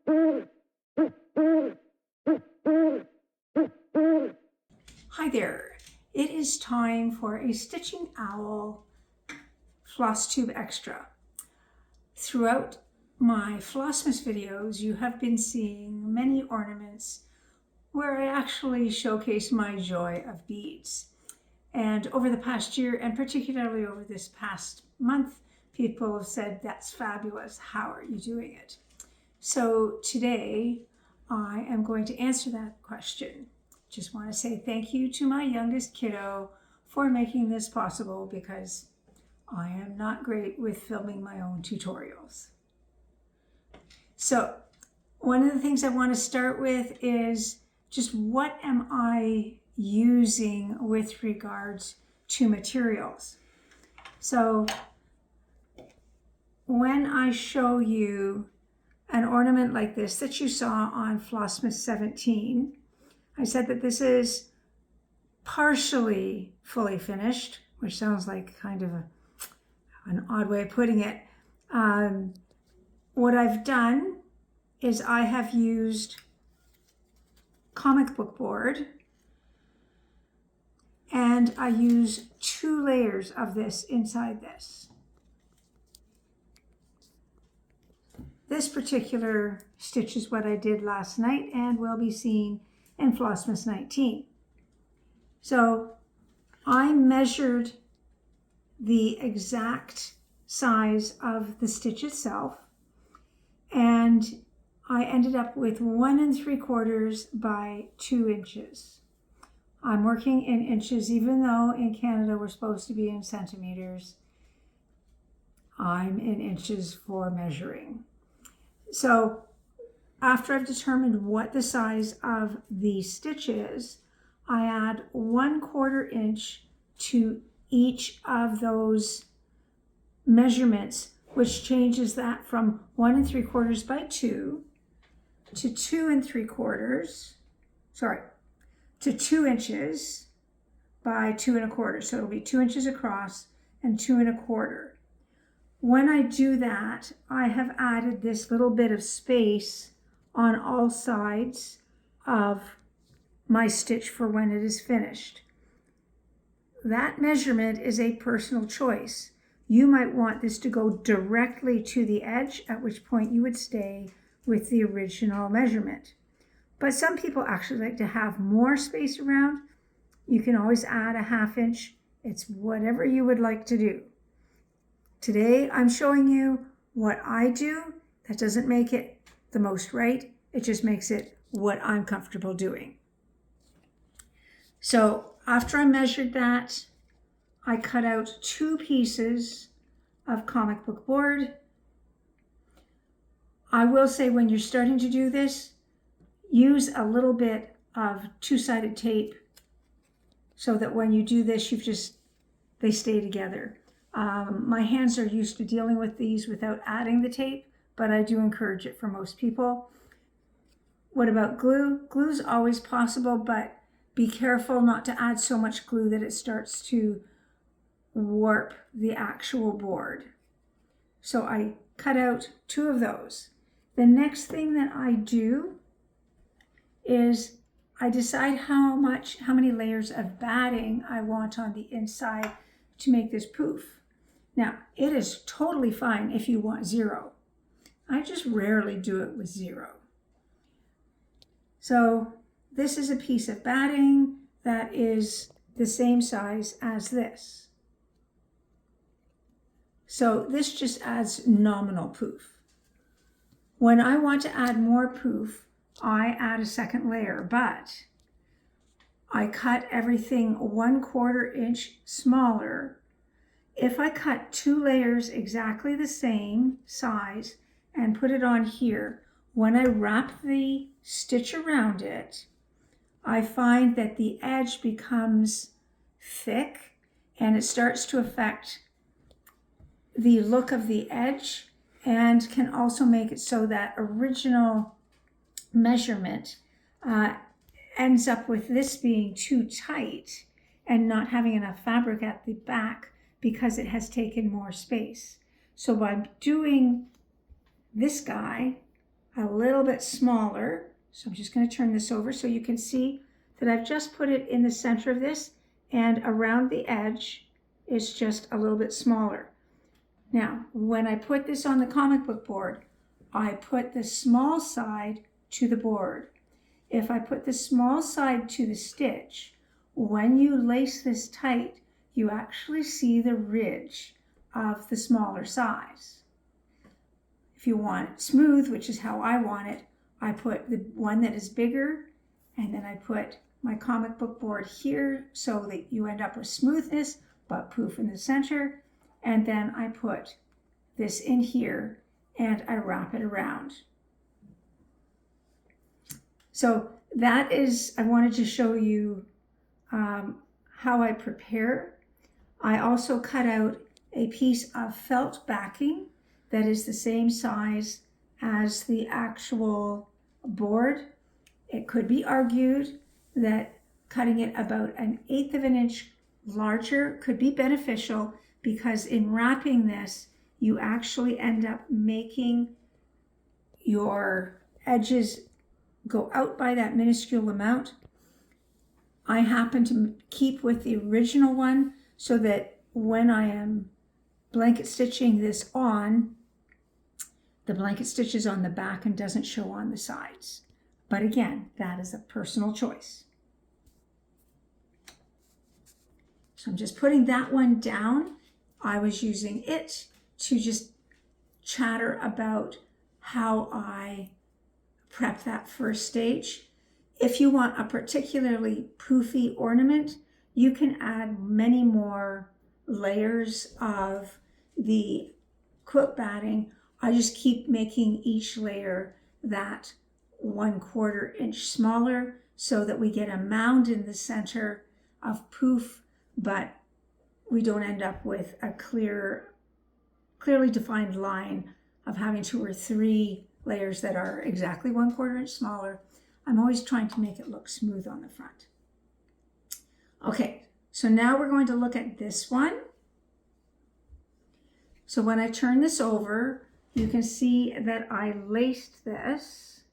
Hi there, it is time for a Stitching Owl Flosstube Extra. Throughout my Flossmas videos, you have been seeing many ornaments where I actually showcase my joy of beads. And over the past year, and particularly over this past month, people have said, that's fabulous, how are you doing it? So today, I am going to answer that question. Just want to say thank you to my youngest kiddo for making this possible, because I am not great with filming my own tutorials. So one of the things I want to start with is just what am I using with regards to materials. So when I show you an ornament like this that you saw on Flossmas 17, I said that this is partially fully finished, which sounds like kind of an odd way of putting it. What I've done is I have used comic book board, and I use 2 layers of this inside this. This particular stitch is what I did last night and will be seen in Flossmas 19. So I measured the exact size of the stitch itself, and I ended up with 1 3/4 by 2 inches. I'm working in inches, even though in Canada we're supposed to be in centimeters. I'm in inches for measuring. So after I've determined what the size of the stitch is, I add 1/4 inch to each of those measurements, which changes that from 1 3/4 by 2 to 2 3/4, to 2 inches by 2 1/4. So it'll be 2 inches across and 2 1/4. When I do that, I have added this little bit of space on all sides of my stitch for when it is finished. That measurement is a personal choice. You might want this to go directly to the edge, at which point you would stay with the original measurement. But some people actually like to have more space around. You can always add a 1/2 inch. It's whatever you would like to do. Today, I'm showing you what I do. That doesn't make it the most right. It just makes it what I'm comfortable doing. So after I measured that, I cut out 2 pieces of comic book board. I will say, when you're starting to do this, use a little bit of 2-sided tape so that when you do this, they stay together. My hands are used to dealing with these without adding the tape, but I do encourage it for most people. What about glue? Glue's always possible, but be careful not to add so much glue that it starts to warp the actual board. So I cut out 2 of those. The next thing that I do is I decide how many layers of batting I want on the inside to make this poof. Now, it is totally fine if you want 0. I just rarely do it with 0. So this is a piece of batting that is the same size as this. So this just adds nominal poof. When I want to add more poof, I add a second layer, but I cut everything 1/4 inch smaller. If I cut 2 layers exactly the same size and put it on here, when I wrap the stitch around it, I find that the edge becomes thick and it starts to affect the look of the edge, and can also make it so that original measurement ends up with this being too tight and not having enough fabric at the back because it has taken more space. So by doing this guy, a little bit smaller. So I'm just going to turn this over so you can see that I've just put it in the center of this, and around the edge is just a little bit smaller. Now, when I put this on the comic book board, I put the small side to the board. If I put the small side to the stitch, when you lace this tight, you actually see the ridge of the smaller size. If you want it smooth, which is how I want it, I put the one that is bigger, and then I put my comic book board here so that you end up with smoothness but poof in the center, and then I put this in here and I wrap it around. So that is, I wanted to show you how I prepare. I also cut out a piece of felt backing that is the same size as the actual board. It could be argued that cutting it about 1/8 of an inch larger could be beneficial, because in wrapping this, you actually end up making your edges go out by that minuscule amount. I happen to keep with the original one so that when I am blanket stitching this on, the blanket stitches on the back and doesn't show on the sides. But again, that is a personal choice. So I'm just putting that one down. I was using it to just chatter about how I prep that first stage. If you want a particularly poofy ornament, you can add many more layers of the quilt batting. I just keep making each layer that 1/4 inch smaller so that we get a mound in the center of poof, but we don't end up with a clearly defined line of having 2 or 3 layers that are exactly 1/4 inch smaller. I'm always trying to make it look smooth on the front. Okay, so now we're going to look at this one. So when I turn this over, you can see that I laced this.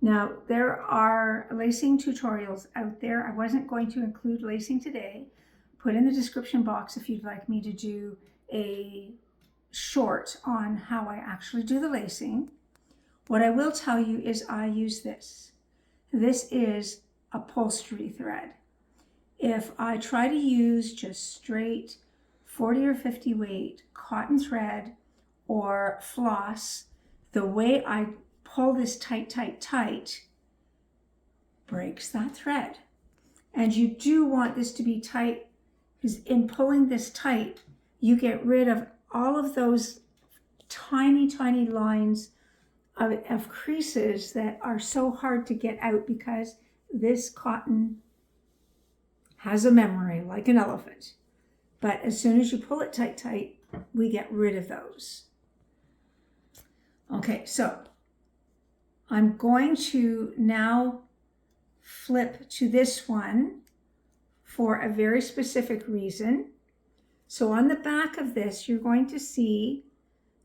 Now, there are lacing tutorials out there. I wasn't going to include lacing today. Put in the description box if you'd like me to do a short on how I actually do the lacing. What I will tell you is I use this. This is upholstery thread. If I try to use just straight 40 or 50 weight cotton thread or floss, the way I pull this tight breaks that thread. And you do want this to be tight, because in pulling this tight, you get rid of all of those tiny lines of creases that are so hard to get out, because this cotton has a memory like an elephant. But as soon as you pull it tight, we get rid of those. Okay, so I'm going to now flip to this one for a very specific reason. So on the back of this, you're going to see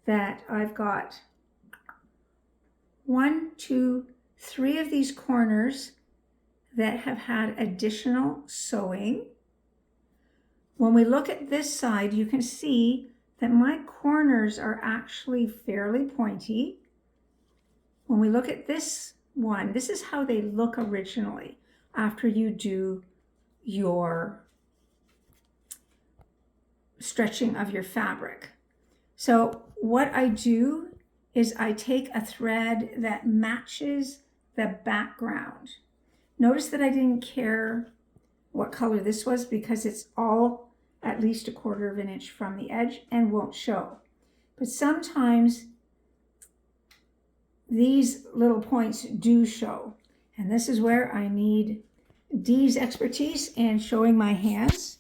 that I've got 1, 2, 3 of these corners that have had additional sewing. When we look at this side, you can see that my corners are actually fairly pointy. When we look at this one, this is how they look originally after you do your stretching of your fabric. So what I do is I take a thread that matches the background. Notice that I didn't care what color this was, because it's all at least 1/4 of an inch from the edge and won't show. But sometimes these little points do show. And this is where I need Dee's expertise in showing my hands.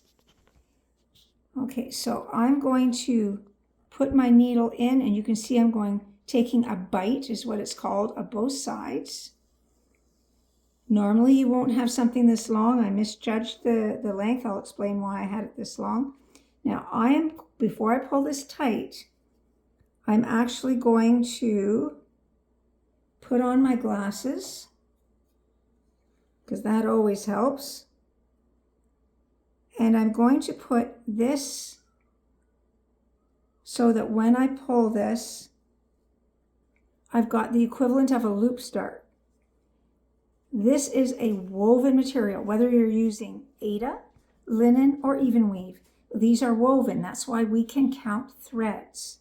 Okay, so I'm going to put my needle in, and you can see I'm taking a bite, is what it's called, of both sides. Normally you won't have something this long. I misjudged the length. I'll explain why I had it this long. Now before I pull this tight, I'm actually going to put on my glasses, because that always helps. And I'm going to put this so that when I pull this, I've got the equivalent of a loop start. This is a woven material, whether you're using Aida, linen, or even weave. These are woven. That's why we can count threads.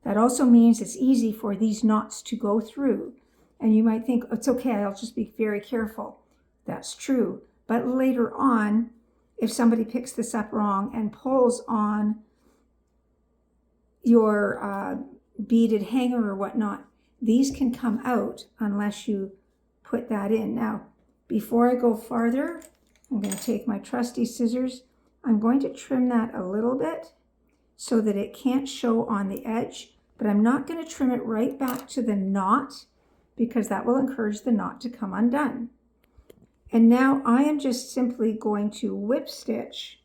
That also means it's easy for these knots to go through. And you might think, it's okay, I'll just be very careful. That's true. But later on, if somebody picks this up wrong and pulls on your beaded hanger or whatnot, these can come out unless you put that in. Now, before I go farther, I'm going to take my trusty scissors. I'm going to trim that a little bit so that it can't show on the edge, but I'm not going to trim it right back to the knot because that will encourage the knot to come undone. And now I am just simply going to whip stitch.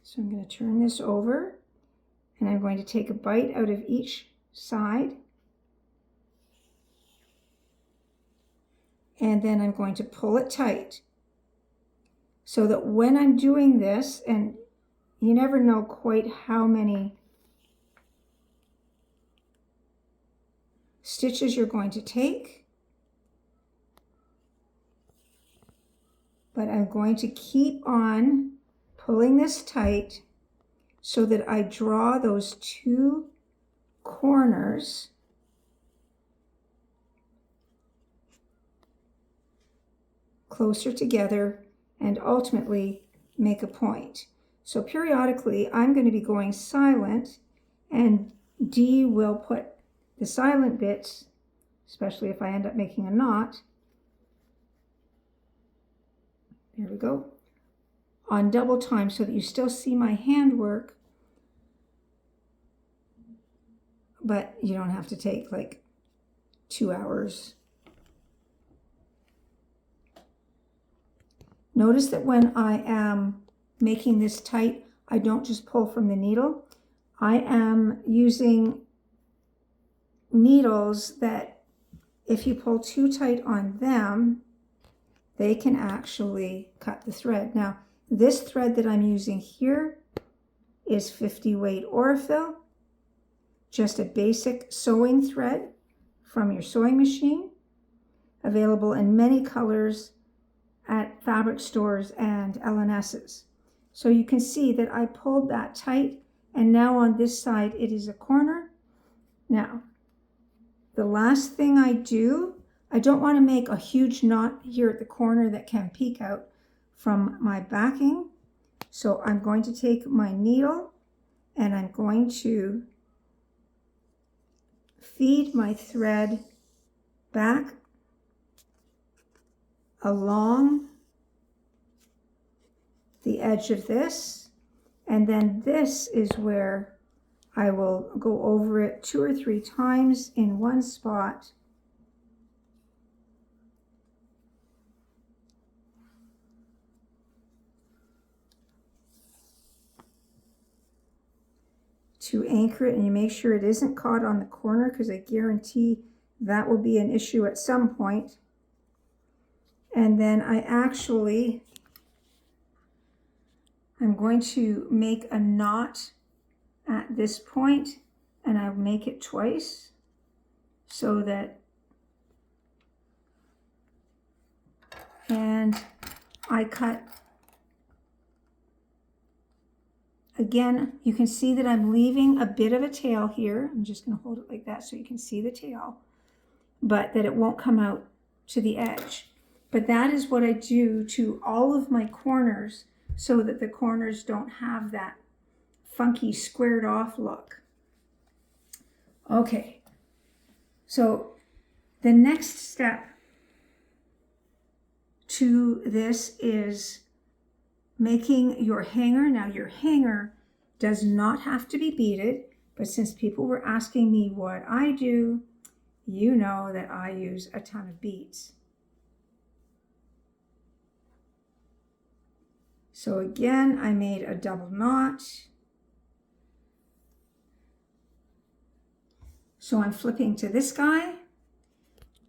So I'm going to turn this over and I'm going to take a bite out of each side. And then I'm going to pull it tight so that when I'm doing this, and you never know quite how many stitches you're going to take, but I'm going to keep on pulling this tight so that I draw those two corners closer together and ultimately make a point. So periodically I'm going to be going silent, and Dee will put the silent bits, especially if I end up making a knot, there we go, on double time so that you still see my handwork, but you don't have to take like 2 hours. Notice that when I am making this tight, I don't just pull from the needle. I am using needles that if you pull too tight on them, they can actually cut the thread. Now, this thread that I'm using here is 50 weight Orifil, just a basic sewing thread from your sewing machine, available in many colors at fabric stores and L&S's. So you can see that I pulled that tight, and now on this side it is a corner. Now, the last thing I do, I don't want to make a huge knot here at the corner that can peek out from my backing. So I'm going to take my needle and I'm going to feed my thread back along the edge of this, and then this is where I will go over it 2 or 3 times in one spot to anchor it, and you make sure it isn't caught on the corner because I guarantee that will be an issue at some point. And then I'm going to make a knot at this point, and I'll make it twice so that, and I cut. Again, you can see that I'm leaving a bit of a tail here. I'm just going to hold it like that so you can see the tail, but that it won't come out to the edge. But that is what I do to all of my corners so that the corners don't have that funky squared off look. Okay, so the next step to this is making your hanger. Now your hanger does not have to be beaded, but since people were asking me what I do, you know that I use a ton of beads. So again, I made a double knot. So I'm flipping to this guy,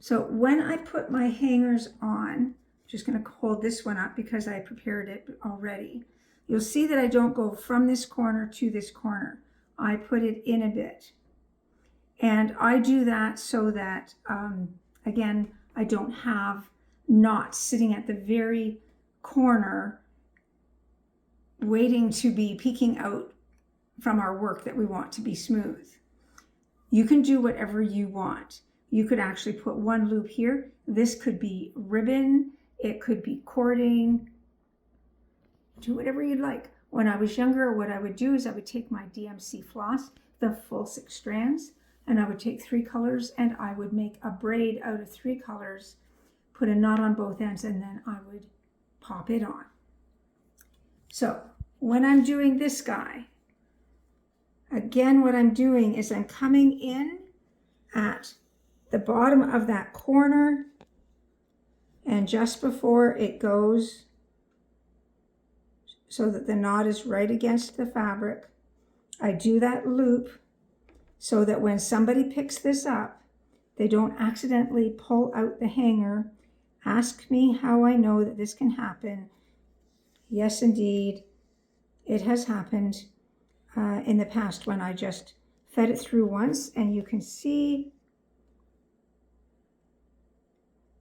So when I put my hangers on, I'm just going to hold this one up because I prepared it already. You'll see that I don't go from this corner to this corner. I put it in a bit. And I do that so that, again, I don't have knots sitting at the very corner waiting to be peeking out from our work that we want to be smooth. You can do whatever you want. You could actually put one loop here. This could be ribbon. It could be cording. Do whatever you'd like. When I was younger, what I would do is I would take my DMC floss, the full 6 strands, and I would take 3 colors and I would make a braid out of 3 colors, put a knot on both ends, and then I would pop it on. So when I'm doing this guy, again, what I'm doing is I'm coming in at the bottom of that corner, and just before it goes so that the knot is right against the fabric, I do that loop so that when somebody picks this up, they don't accidentally pull out the hanger. Ask me how I know that this can happen. Yes, indeed, it has happened in the past when I just fed it through once, and you can see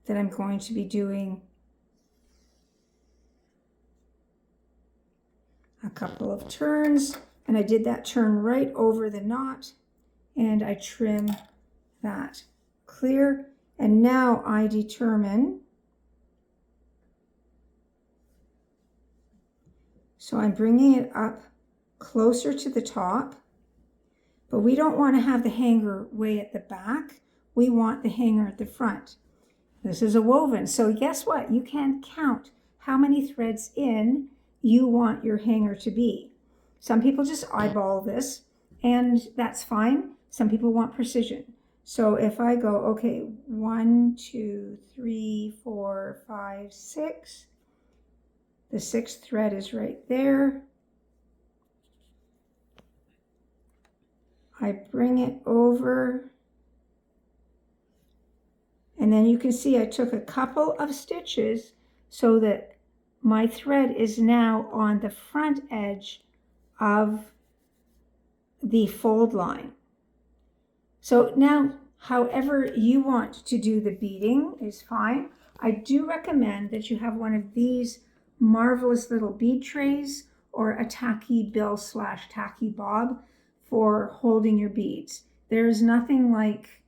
that I'm going to be doing a couple of turns, and I did that turn right over the knot, and I trim that clear. And now I determine, so I'm bringing it up closer to the top, but we don't want to have the hanger way at the back. We want the hanger at the front. This is a woven, so guess what? You can count how many threads in you want your hanger to be. Some people just eyeball this, and that's fine. Some people want precision. So if I go, okay, 1, 2, 3, 4, 5, 6, the 6th thread is right there. I bring it over, and then you can see I took a couple of stitches so that my thread is now on the front edge of the fold line. So now, however you want to do the beading is fine. I do recommend that you have one of these marvelous little bead trays or a tacky bill / tacky bob for holding your beads. There is nothing like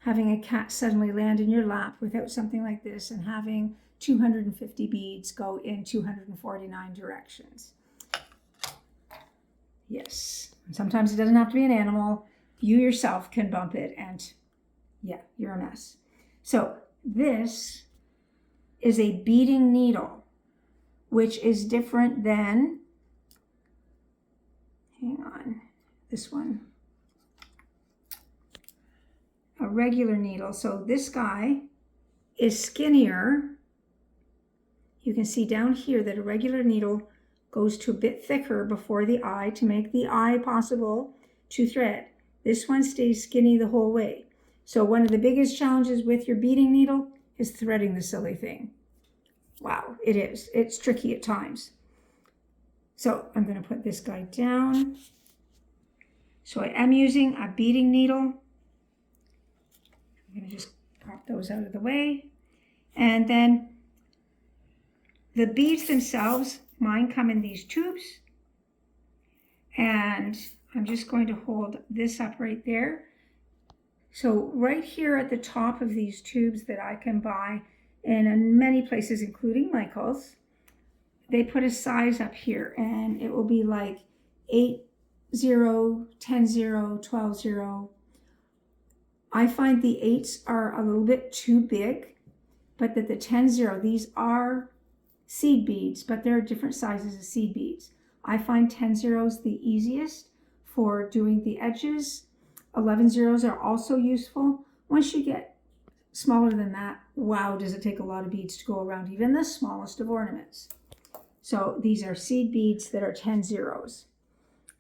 having a cat suddenly land in your lap without something like this and having 250 beads go in 249 directions. Yes, and sometimes it doesn't have to be an animal. You yourself can bump it and yeah, you're a mess. So this is a beading needle, which is different than, hang on, this one, a regular needle. So this guy is skinnier. You can see down here that a regular needle goes to a bit thicker before the eye to make the eye possible to thread. This one stays skinny the whole way. So one of the biggest challenges with your beading needle is threading the silly thing. Wow, it is. It's tricky at times. So I'm going to put this guy down. So I am using a beading needle. I'm going to just pop those out of the way. And then the beads themselves, mine come in these tubes. And I'm just going to hold this up right there. So right here at the top of these tubes that I can buy in many places, including Michael's, they put a size up here, and it will be like 8, 0, 10, 0, 12, 0. I find the 8s are a little bit too big, but that the 10, 0, these are seed beads, but there are different sizes of seed beads. I find 10 zeros the easiest for doing the edges. 11 zeros are also useful. Once you get smaller than that, wow, does it take a lot of beads to go around even the smallest of ornaments. So these are seed beads that are 10 zeros.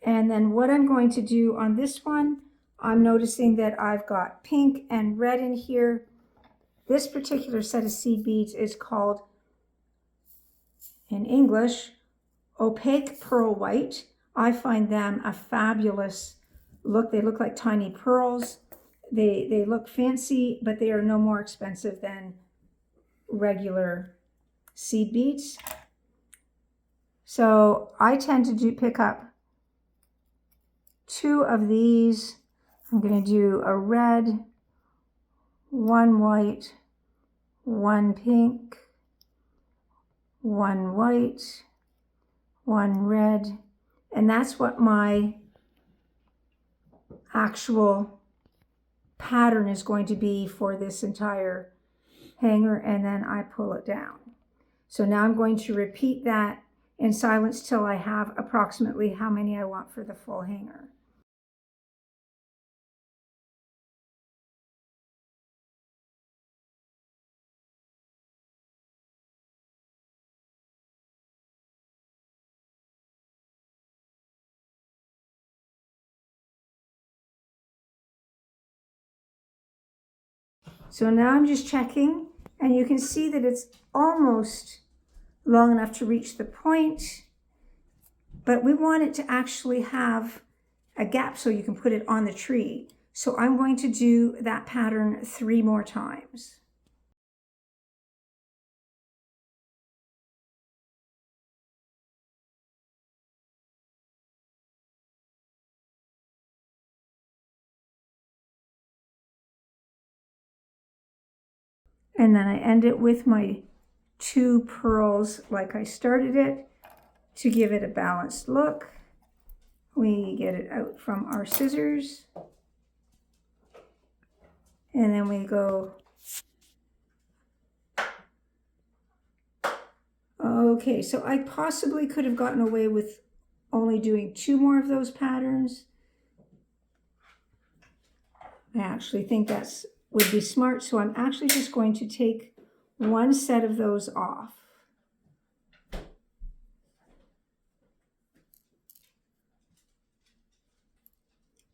And then what I'm going to do on this one, I'm noticing that I've got pink and red in here. This particular set of seed beads is called, in English, opaque pearl white. I find them a fabulous look. They look like tiny pearls. They look fancy, but they are no more expensive than regular seed beads. So I tend to pick up 2 of these. I'm going to do a red, 1 white, 1 pink, 1 white, 1 red, and that's what my actual pattern is going to be for this entire hanger, and then I pull it down. So now I'm going to repeat that in silence till I have approximately how many I want for the full hanger. So now I'm just checking, and you can see that it's almost long enough to reach the point, but we want it to actually have a gap so you can put it on the tree. So I'm going to do that pattern 3 more times. And then I end it with my 2 pearls like I started it to give it a balanced look. We get it out from our scissors. And then we go, okay, so I possibly could have gotten away with only doing 2 more of those patterns. I actually think that's would be smart, so I'm actually just going to take 1 set of those off.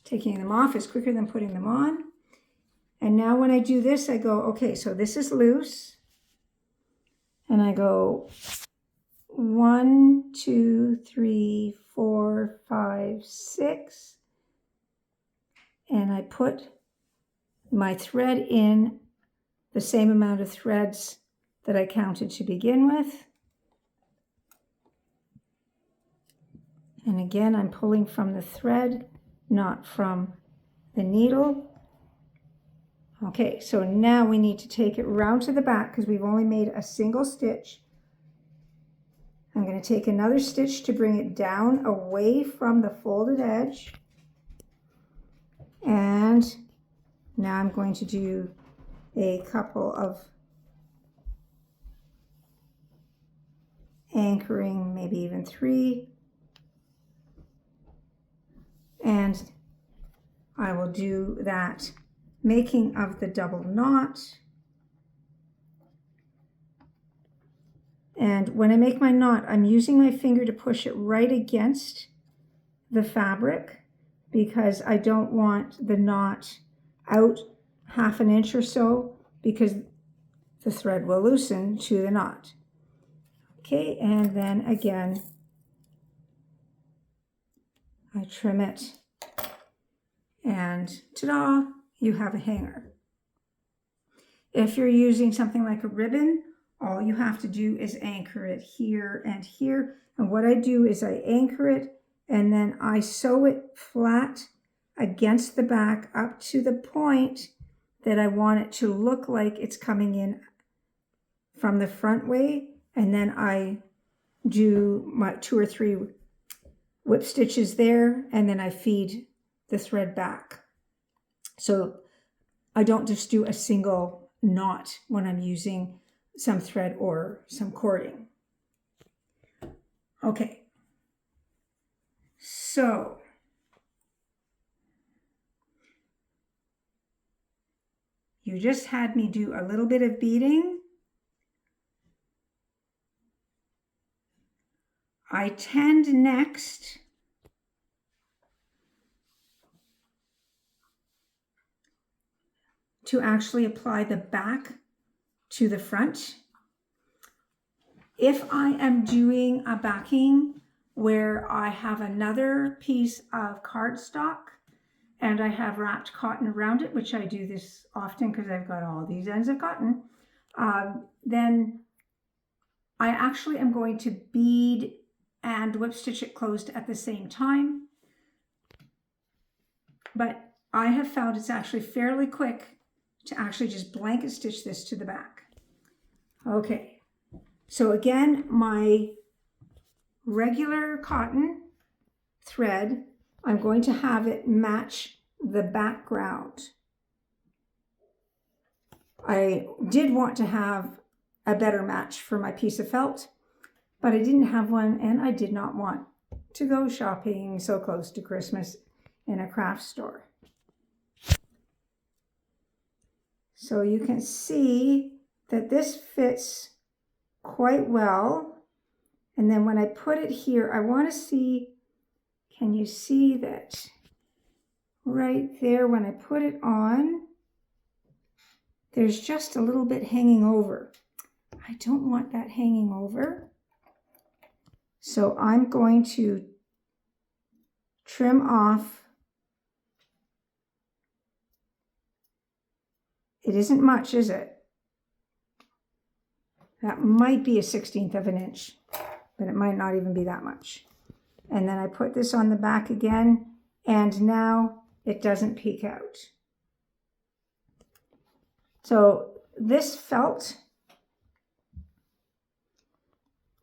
Taking them off is quicker than putting them on. And now when I do this, I go, okay, so this is loose. And I go 1, 2, 3, 4, 5, 6. And I put my thread in the same amount of threads that I counted to begin with. And again, I'm pulling from the thread, not from the needle. Okay, so now we need to take it round to the back because we've only made a single stitch. I'm going to take another stitch to bring it down away from the folded edge. And now I'm going to do a couple of anchoring, maybe even 3. And I will do that making of the double knot. And when I make my knot, I'm using my finger to push it right against the fabric because I don't want the knot out 1/2 inch or so because the thread will loosen to the knot. Okay, and then again, I trim it, and ta-da, you have a hanger. If you're using something like a ribbon, all you have to do is anchor it here and here. And what I do is I anchor it and then I sew it flat against the back up to the point that I want it to look like it's coming in from the front way. And then I do my 2 or 3 whip stitches there, and then I feed the thread back. So I don't just do a single knot when I'm using some thread or some cording. Okay, so you just had me do a little bit of beading. I tend next to actually apply the back to the front. If I am doing a backing where I have another piece of cardstock and I have wrapped cotton around it, which I do this often because I've got all these ends of cotton, then I actually am going to bead and whip stitch it closed at the same time. But I have found it's actually fairly quick to actually just blanket stitch this to the back. Okay, so again, my regular cotton thread, I'm going to have it match the background. I did want to have a better match for my piece of felt, but I didn't have one, and I did not want to go shopping so close to Christmas in a craft store. So you can see that this fits quite well. And then when I put it here, I want to see, can you see that right there when I put it on, there's just a little bit hanging over. I don't want that hanging over. So I'm going to trim off. It isn't much, is it? That might be a 1/16 of an inch, but it might not even be that much. And then I put this on the back again, and now it doesn't peek out. So this felt,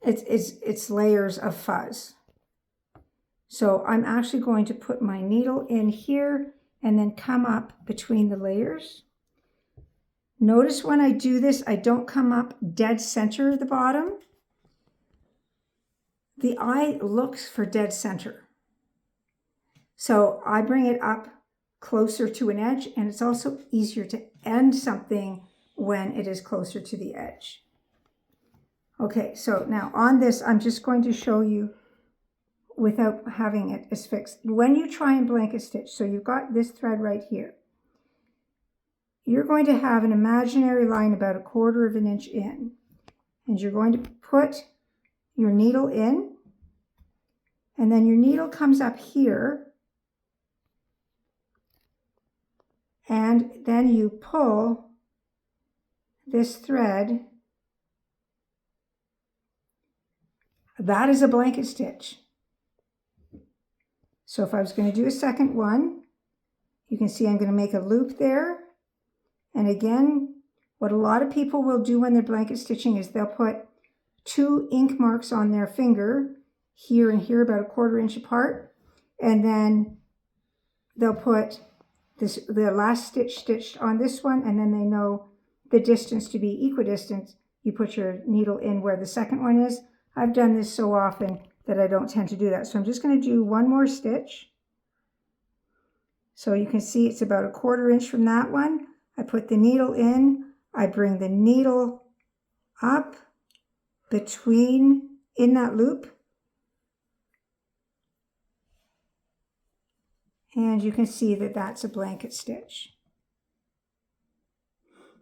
it's layers of fuzz. So I'm actually going to put my needle in here and then come up between the layers. Notice when I do this, I don't come up dead center of the bottom. The eye looks for dead center. So I bring it up closer to an edge, and it's also easier to end something when it is closer to the edge. Okay, so now on this, I'm just going to show you without having it as fixed. When you try and blanket stitch, so you've got this thread right here, you're going to have an imaginary line about 1/4 of an inch in, and you're going to put your needle in, and then your needle comes up here, and then you pull this thread. That is a blanket stitch. So if I was going to do a second one, you can see I'm going to make a loop there. And again, what a lot of people will do when they're blanket stitching is they'll put 2 ink marks on their finger, here and here, about 1/4 inch apart, and then they'll put the last stitch stitched on this one, and then they know the distance to be equidistant. You put your needle in where the second one is. I've done this so often that I don't tend to do that. So I'm just going to do one more stitch. So you can see it's about 1/4 inch from that one. I put the needle in, I bring the needle up in that loop, and you can see that that's a blanket stitch.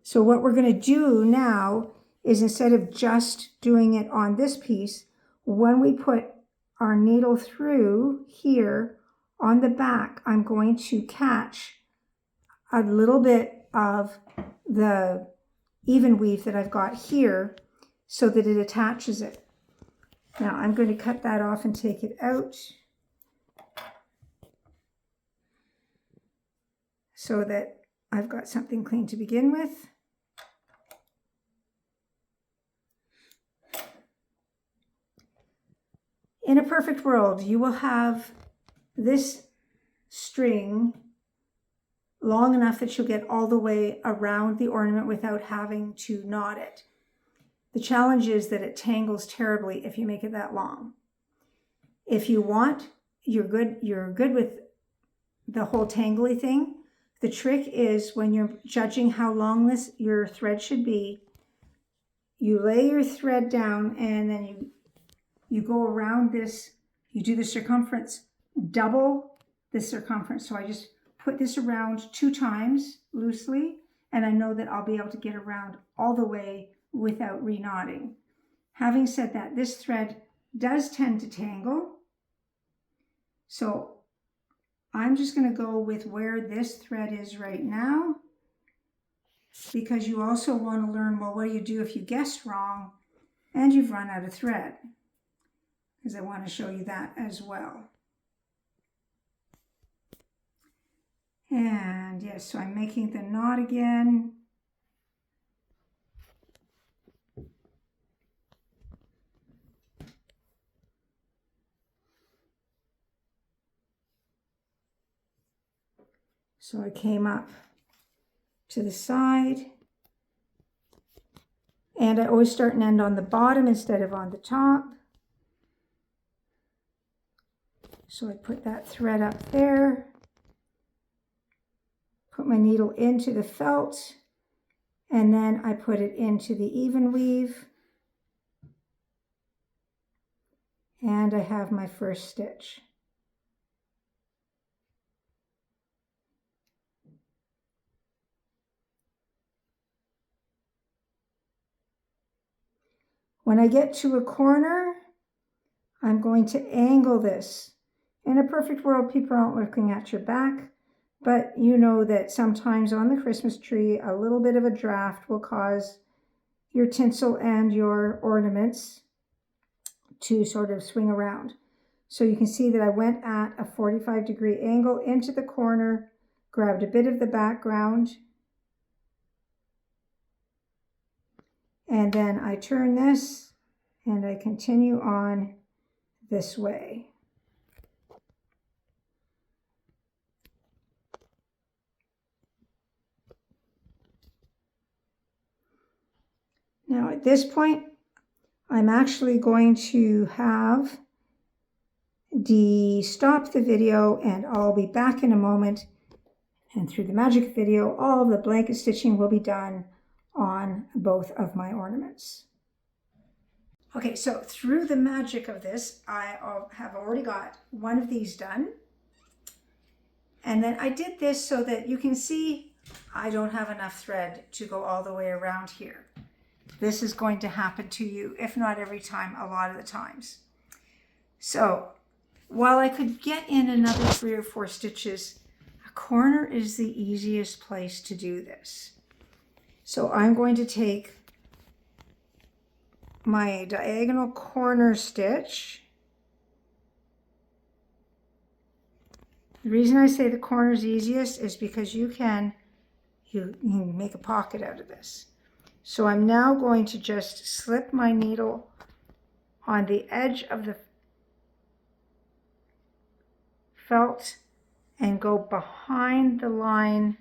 So what we're going to do now is, instead of just doing it on this piece, when we put our needle through here on the back, I'm going to catch a little bit of the even weave that I've got here so that it attaches it. Now I'm going to cut that off and take it out so that I've got something clean to begin with. In a perfect world, you will have this string long enough that you'll get all the way around the ornament without having to knot it. The challenge is that it tangles terribly if you make it that long. If you want, you're good with the whole tangly thing. The trick is, when you're judging how long your thread should be, you lay your thread down and then you go around this, you do the circumference, double the circumference. So I just put this around 2 times loosely, and I know that I'll be able to get around all the way without reknotting. Having said that, this thread does tend to tangle, so I'm just going to go with where this thread is right now, because you also want to learn, well, what do you do if you guessed wrong and you've run out of thread? Because I want to show you that as well. And yes, so I'm making the knot again. So I came up to the side, and I always start and end on the bottom instead of on the top. So I put that thread up there, put my needle into the felt, and then I put it into the even weave, and I have my first stitch. When I get to a corner, I'm going to angle this. In a perfect world, people aren't looking at your back, but you know that sometimes on the Christmas tree, a little bit of a draft will cause your tinsel and your ornaments to sort of swing around. So you can see that I went at a 45-degree angle into the corner, grabbed a bit of the background, and then I turn this and I continue on this way. Now at this point, I'm actually going to have stop the video, and I'll be back in a moment. And through the magic of video, all of the blanket stitching will be done on both of my ornaments. Okay, so through the magic of this, I have already got one of these done. And then I did this so that you can see I don't have enough thread to go all the way around here. This is going to happen to you, if not every time, a lot of the times. So while I could get in another 3 or 4 stitches, a corner is the easiest place to do this. So I'm going to take my diagonal corner stitch. The reason I say the corner is easiest is because you can make a pocket out of this. So I'm now going to just slip my needle on the edge of the felt and go behind the line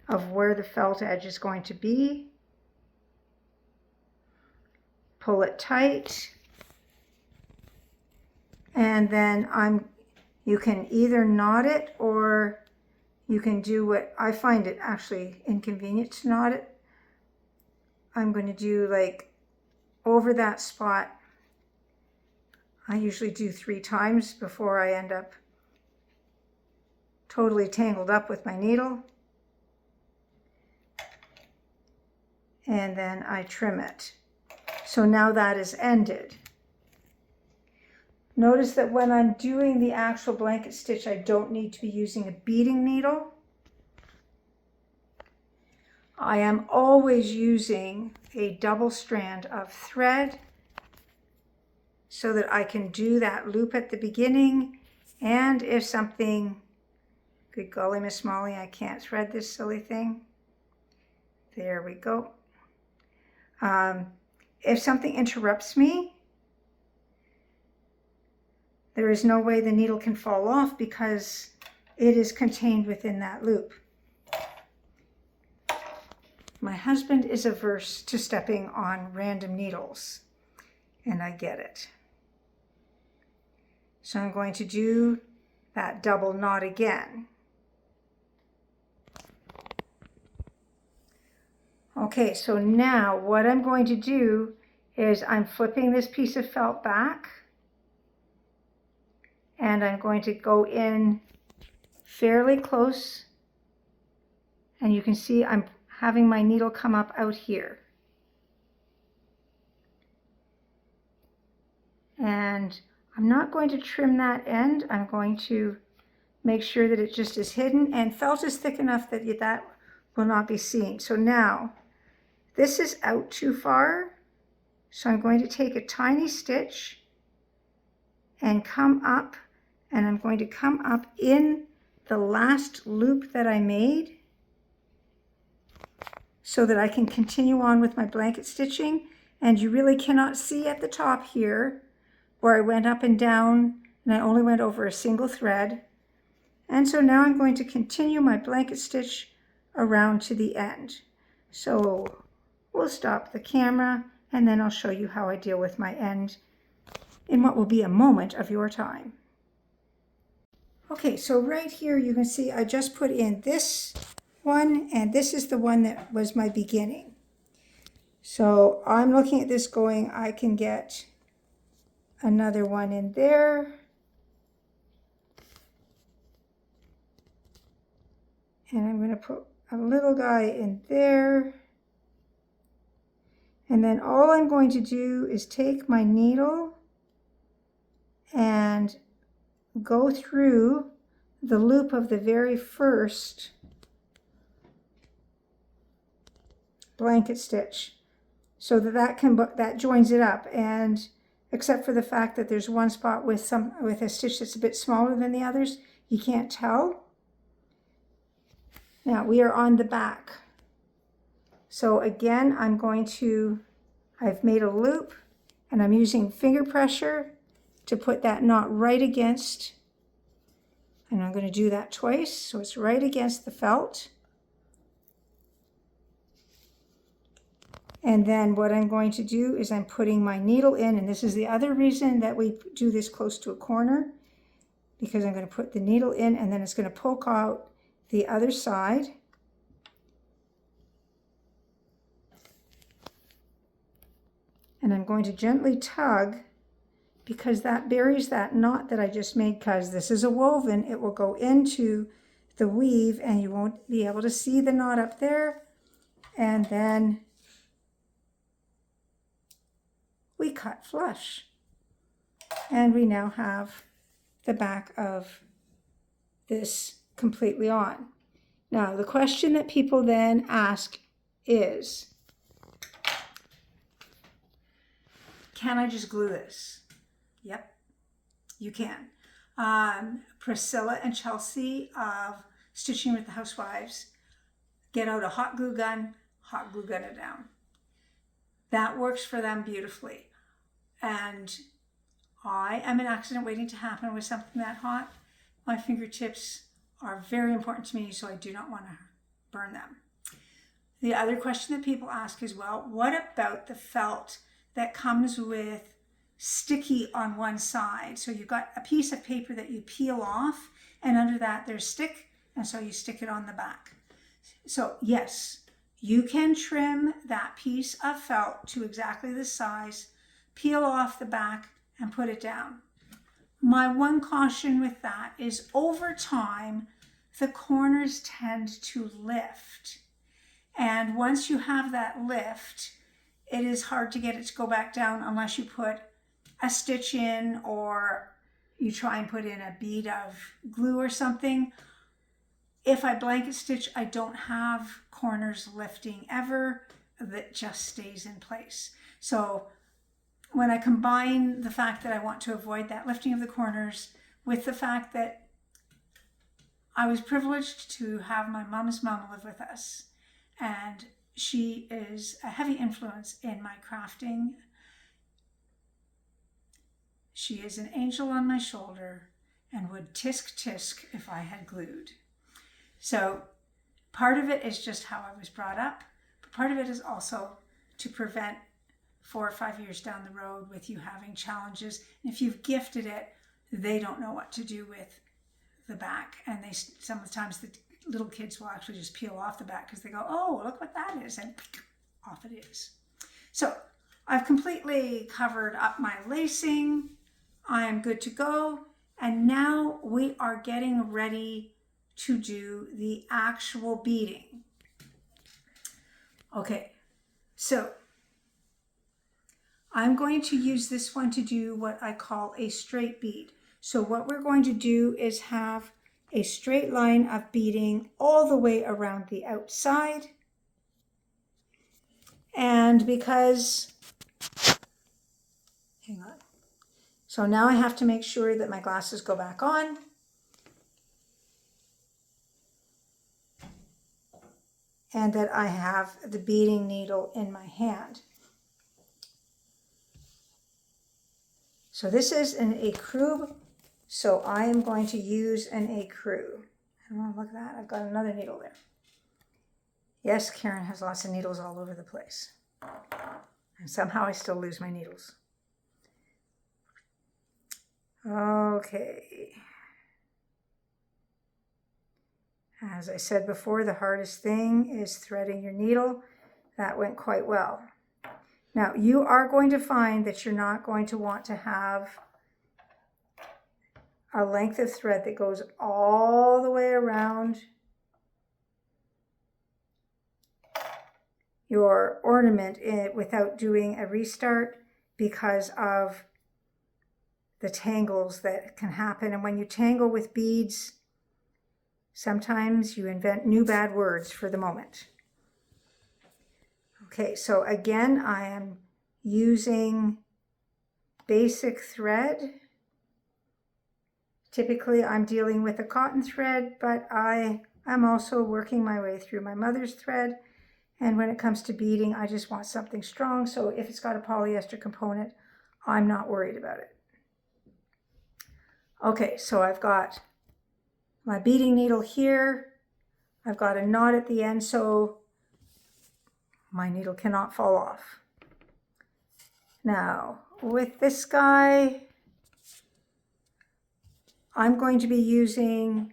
of where the felt edge is going to be. Pull it tight, and then you can either knot it, or you can do what I find it actually inconvenient to knot it. I'm going to do like over that spot. I usually do 3 times before I end up totally tangled up with my needle. And then I trim it. So now that is ended. Notice that when I'm doing the actual blanket stitch, I don't need to be using a beading needle. I am always using a double strand of thread so that I can do that loop at the beginning. And if something, good golly, Miss Molly, I can't thread this silly thing. There we go. If something interrupts me, there is no way the needle can fall off because it is contained within that loop. My husband is averse to stepping on random needles, and I get it. So I'm going to do that double knot again. Okay, so now what I'm going to do is I'm flipping this piece of felt back, and I'm going to go in fairly close, and you can see I'm having my needle come up out here. And I'm not going to trim that end. I'm going to make sure that it just is hidden, and felt is thick enough that that will not be seen. So now this is out too far. So I'm going to take a tiny stitch and come up, and I'm going to come up in the last loop that I made so that I can continue on with my blanket stitching. And you really cannot see at the top here where I went up and down and I only went over a single thread. And so now I'm going to continue my blanket stitch around to the end. So we'll stop the camera and then I'll show you how I deal with my end in what will be a moment of your time. Okay, so right here you can see I just put in this one, and this is the one that was my beginning. So I'm looking at this going, I can get another one in there. And I'm going to put a little guy in there. And then all I'm going to do is take my needle and go through the loop of the very first blanket stitch so that joins it up. And except for the fact that there's one spot with a stitch that's a bit smaller than the others, you can't tell. Now we are on the back. So again, I've made a loop and I'm using finger pressure to put that knot right against, and I'm going to do that twice, so it's right against the felt. And then what I'm going to do is I'm putting my needle in, and this is the other reason that we do this close to a corner, because I'm going to put the needle in and then it's going to poke out the other side. And I'm going to gently tug, because that buries that knot that I just made, because this is a woven, it will go into the weave and you won't be able to see the knot up there. And then we cut flush. And we now have the back of this completely on. Now, the question that people then ask is, can I just glue this? Yep, you can. Priscilla and Chelsea of Stitching with the Housewives get out a hot glue gun it down. That works for them beautifully. And I am an accident waiting to happen with something that hot. My fingertips are very important to me, so I do not want to burn them. The other question that people ask is, well, what about the felt that comes with sticky on one side? So you've got a piece of paper that you peel off, and under that there's stick, and so you stick it on the back. So yes, you can trim that piece of felt to exactly the size, peel off the back, and put it down. My one caution with that is over time, the corners tend to lift. And once you have that lift, it is hard to get it to go back down unless you put a stitch in or you try and put in a bead of glue or something. If I blanket stitch, I don't have corners lifting ever. That just stays in place. So when I combine the fact that I want to avoid that lifting of the corners with the fact that I was privileged to have my mom's mom live with us, and she is a heavy influence in my crafting. She is an angel on my shoulder and would tisk tisk if I had glued. So part of it is just how I was brought up, but part of it is also to prevent 4 or 5 years down the road with you having challenges. And if you've gifted it, they don't know what to do with the back. And sometimes the little kids will actually just peel off the back because they go, oh, look what that is. And off it is. So I've completely covered up my lacing. I am good to go. And now we are getting ready to do the actual beading. Okay, so I'm going to use this one to do what I call a straight bead. So what we're going to do is have a straight line of beading all the way around the outside. And because, hang on. So now I have to make sure that my glasses go back on. And that I have the beading needle in my hand. So this is an écru, so I am going to use an écru. Oh, look at that, I've got another needle there. Yes, Karen has lots of needles all over the place. And somehow I still lose my needles. Okay. As I said before, the hardest thing is threading your needle. That went quite well. Now, you are going to find that you're not going to want to have a length of thread that goes all the way around your ornament without doing a restart because of the tangles that can happen. And when you tangle with beads, sometimes you invent new bad words for the moment. Okay, so again, I am using basic thread. Typically, I'm dealing with a cotton thread, but I am also working my way through my mother's thread. And when it comes to beading, I just want something strong. So if it's got a polyester component, I'm not worried about it. Okay, so I've got my beading needle here. I've got a knot at the end, so my needle cannot fall off. Now, with this guy, I'm going to be using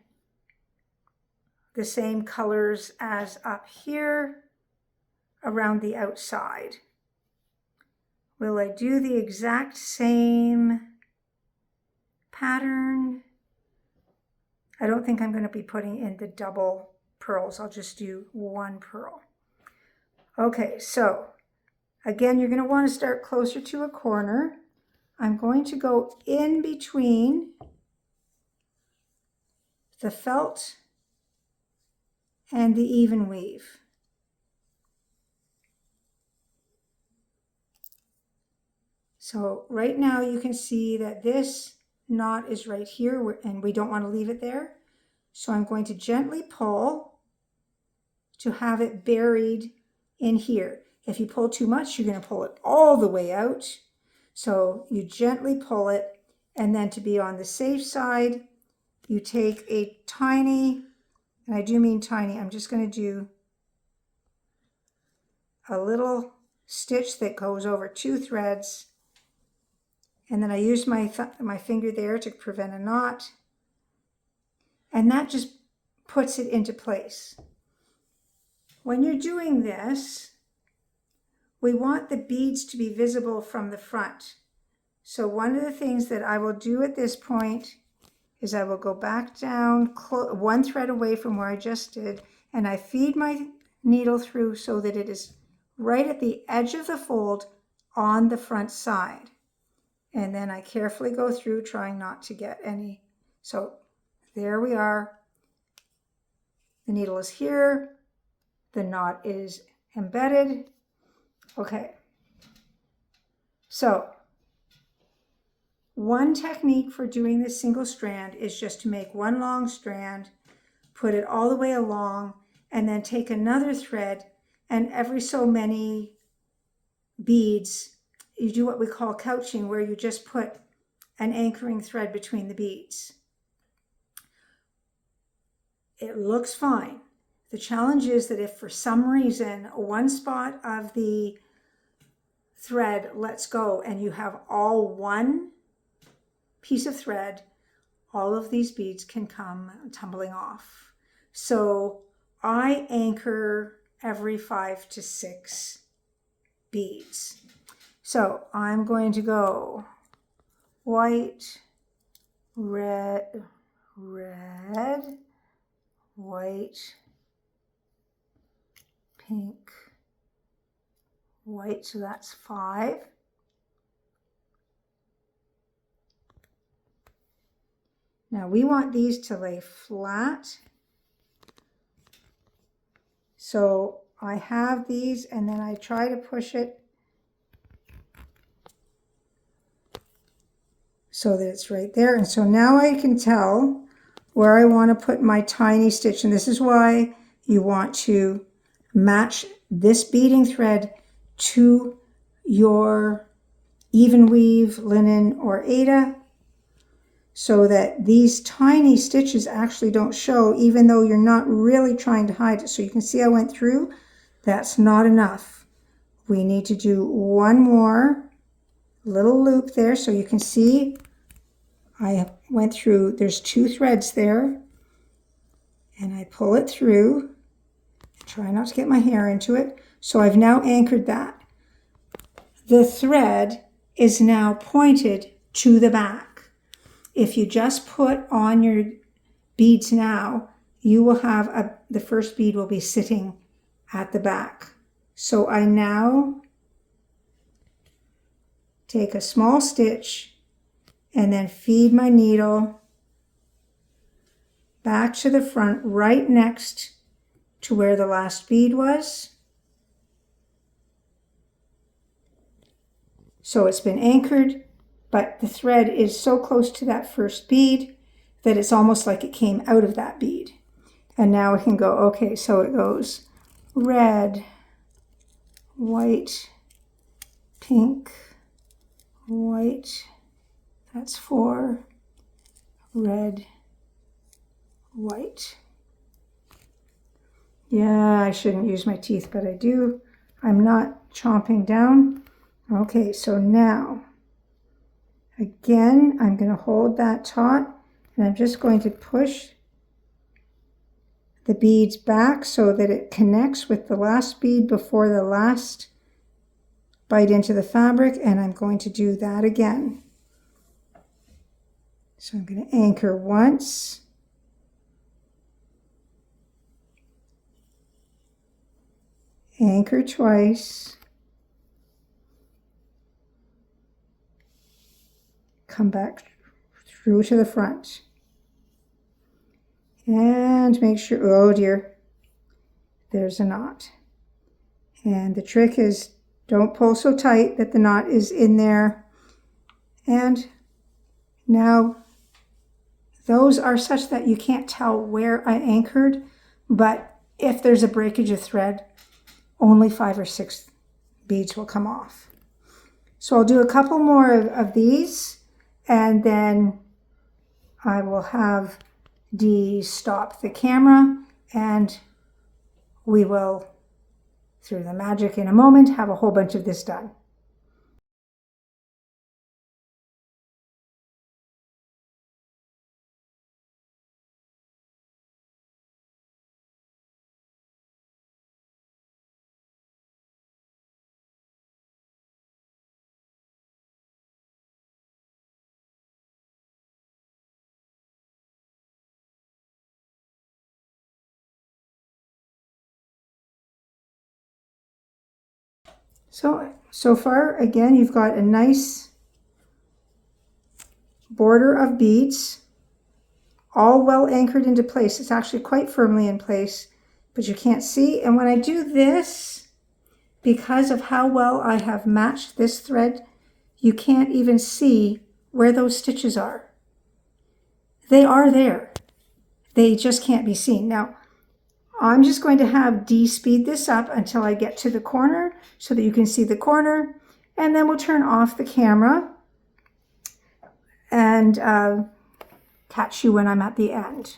the same colors as up here around the outside. Will I do the exact same pattern? I don't think I'm going to be putting in the double pearls. I'll just do one pearl. Okay, so again, you're going to want to start closer to a corner. I'm going to go in between the felt and the even weave. So right now you can see that this knot is right here and we don't want to leave it there. So I'm going to gently pull to have it buried in here. If you pull too much, you're going to pull it all the way out. So you gently pull it, and then to be on the safe side, you take a tiny, and I do mean tiny, I'm just going to do a little stitch that goes over 2 threads, and then I use my finger there to prevent a knot, and that just puts it into place. When you're doing this, we want the beads to be visible from the front. So one of the things that I will do at this point is I will go back down 1 thread away from where I just did, and I feed my needle through so that it is right at the edge of the fold on the front side. And then I carefully go through trying not to get any. So there we are. The needle is here. The knot is embedded. Okay. So one technique for doing this single strand is just to make 1 long strand, put it all the way along, and then take another thread, and every so many beads, you do what we call couching, where you just put an anchoring thread between the beads. It looks fine. The challenge is that if for some reason one spot of the thread lets go and you have all one piece of thread, all of these beads can come tumbling off. So I anchor every 5 to 6 beads. So I'm going to go white, red, white, pink, white, so that's 5. Now we want these to lay flat. So I have these and then I try to push it so that it's right there. And so now I can tell where I want to put my tiny stitch. And this is why you want to match this beading thread to your even weave, linen, or Aida, so that these tiny stitches actually don't show, even though you're not really trying to hide it. So you can see I went through. That's not enough. We need to do one more little loop there so you can see I went through. There's 2 threads there, and I pull it through. Try not to get my hair into it. So I've now anchored that. The thread is now pointed to the back. If you just put on your beads now, you will have the first bead will be sitting at the back. So I now take a small stitch and then feed my needle back to the front, right next to where the last bead was. So it's been anchored, but the thread is so close to that first bead that it's almost like it came out of that bead. And now we can go, okay, so it goes red, white, pink, white, that's 4, red, white. Yeah, I shouldn't use my teeth, but I do. I'm not chomping down. Okay, so now, again, I'm going to hold that taut, and I'm just going to push the beads back so that it connects with the last bead before the last bite into the fabric, and I'm going to do that again. So I'm going to anchor once, anchor twice, come back through to the front, and make sure, oh dear, there's a knot. And the trick is don't pull so tight that the knot is in there. And now those are such that you can't tell where I anchored, but if there's a breakage of thread, only 5 or 6 beads will come off. So I'll do a couple more of these, and then I will have Dee stop the camera, and we will, through the magic in a moment, have a whole bunch of this done. So far, again, you've got a nice border of beads, all well anchored into place. It's actually quite firmly in place, but you can't see. And when I do this, because of how well I have matched this thread, you can't even see where those stitches are. They are there. They just can't be seen. Now, I'm just going to have Dee speed this up until I get to the corner so that you can see the corner, and then we'll turn off the camera and catch you when I'm at the end.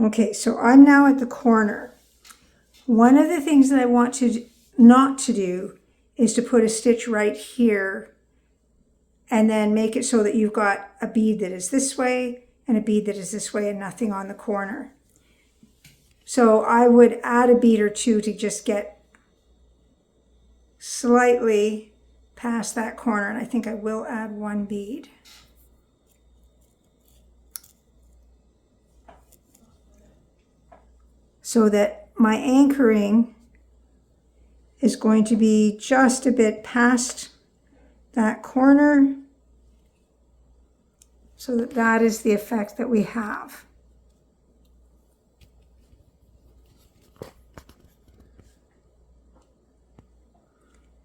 Okay, so I'm now at the corner. One of the things that I want not to do is to put a stitch right here and then make it so that you've got a bead that is this way and a bead that is this way and nothing on the corner. So I would add a bead or two to just get slightly past that corner, and I think I will add one bead. So that my anchoring is going to be just a bit past that corner, so that that is the effect that we have.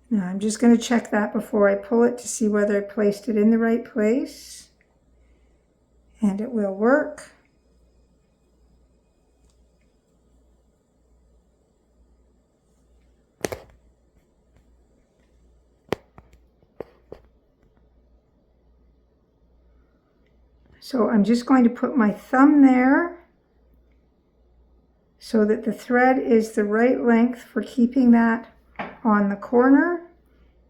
Now I'm just going to check that before I pull it to see whether I placed it in the right place, and it will work. So I'm just going to put my thumb there so that the thread is the right length for keeping that on the corner.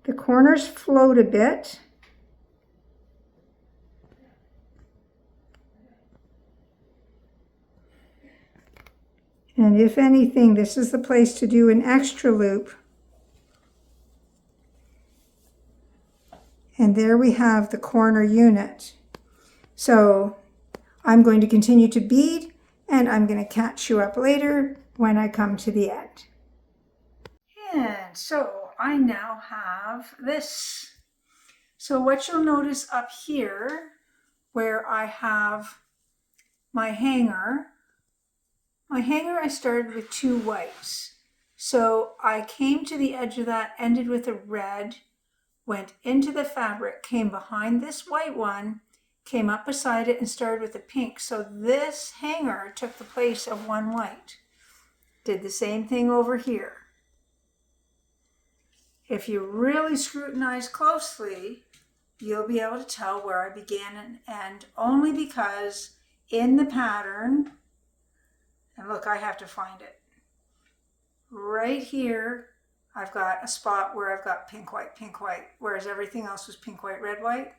The corners float a bit. And if anything, this is the place to do an extra loop. And there we have the corner unit. So I'm going to continue to bead, and I'm going to catch you up later when I come to the end. And so I now have this. So what you'll notice up here, where I have my hanger I started with 2 whites. So I came to the edge of that, ended with a red, went into the fabric, came behind this white one, came up beside it and started with the pink. So this hanger took the place of 1 white. Did the same thing over here. If you really scrutinize closely, you'll be able to tell where I began and end, only because in the pattern, and look, I have to find it. Right here, I've got a spot where I've got pink, white, whereas everything else was pink, white, red, white.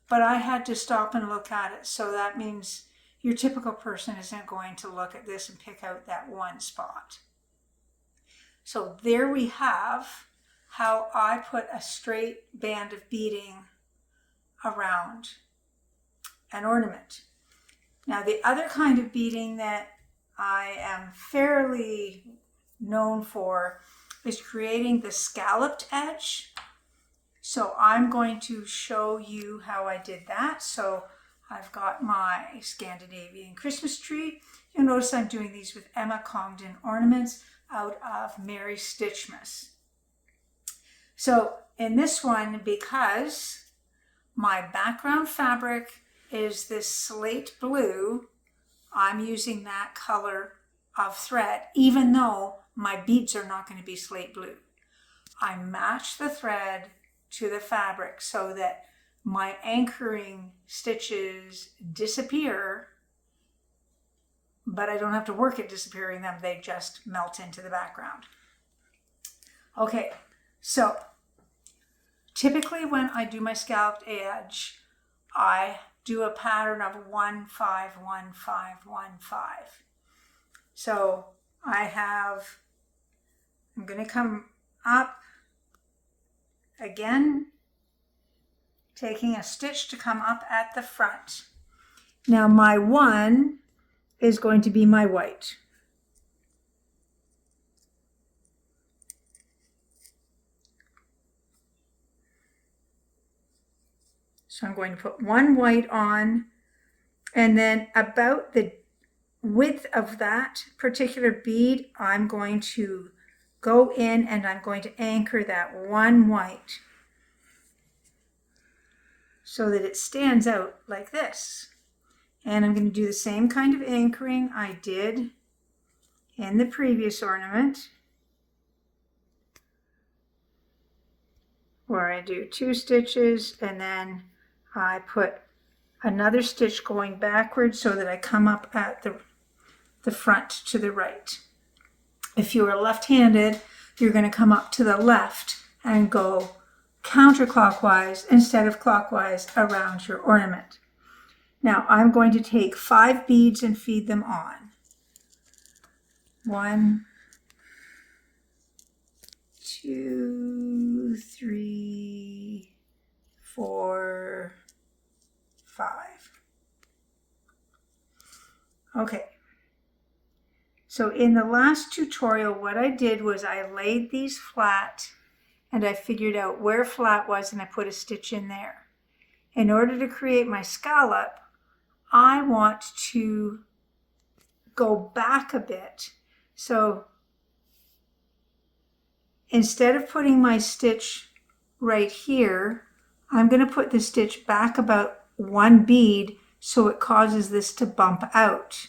But I had to stop and look at it. So that means your typical person isn't going to look at this and pick out that one spot. So there we have how I put a straight band of beading around an ornament. Now the other kind of beading that I am fairly known for is creating the scalloped edge. So I'm going to show you how I did that. So I've got my Scandinavian Christmas tree. You'll notice I'm doing these with Emma Congdon ornaments out of Merry Stitchmas. So in this one, because my background fabric is this slate blue, I'm using that color of thread, even though my beads are not going to be slate blue. I match the thread to the fabric so that my anchoring stitches disappear, but I don't have to work at disappearing them. They just melt into the background. Okay, so typically when I do my scalloped edge, I do a pattern of 1, 5, 1, 5, 1, 5. So I'm going to come up again, taking a stitch to come up at the front. Now my 1 is going to be my white. So I'm going to put 1 white on, and then about the width of that particular bead, I'm going to go in and I'm going to anchor that 1 white so that it stands out like this. And I'm going to do the same kind of anchoring I did in the previous ornament, where I do 2 stitches and then I put another stitch going backwards so that I come up at the front to the right. If you are left-handed, you're going to come up to the left and go counterclockwise instead of clockwise around your ornament. Now I'm going to take 5 beads and feed them on. 1, 2, 3, 4, 5. Okay. So in the last tutorial, what I did was I laid these flat and I figured out where flat was and I put a stitch in there. In order to create my scallop, I want to go back a bit. So instead of putting my stitch right here, I'm going to put the stitch back about 1 bead so it causes this to bump out.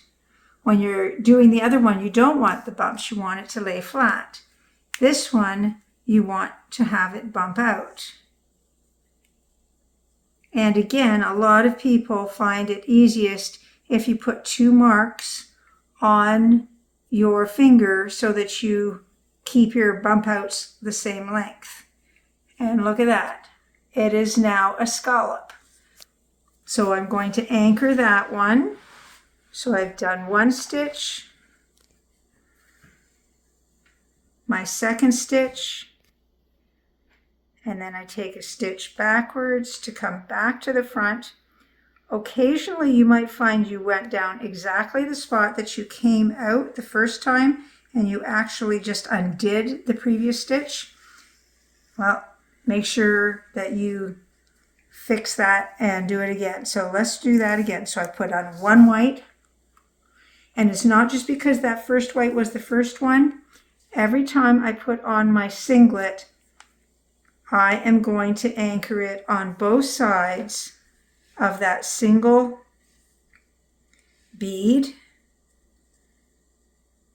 When you're doing the other one, you don't want the bumps, you want it to lay flat. This one, you want to have it bump out. And again, a lot of people find it easiest if you put 2 marks on your finger so that you keep your bump outs the same length. And look at that. It is now a scallop. So I'm going to anchor that one. So I've done 1 stitch, my second stitch, and then I take a stitch backwards to come back to the front. Occasionally you might find you went down exactly the spot that you came out the first time and you actually just undid the previous stitch. Well, make sure that you fix that and do it again. So let's do that again. So I put on 1 white. And it's not just because that first white was the first one. Every time I put on my singlet, I am going to anchor it on both sides of that single bead.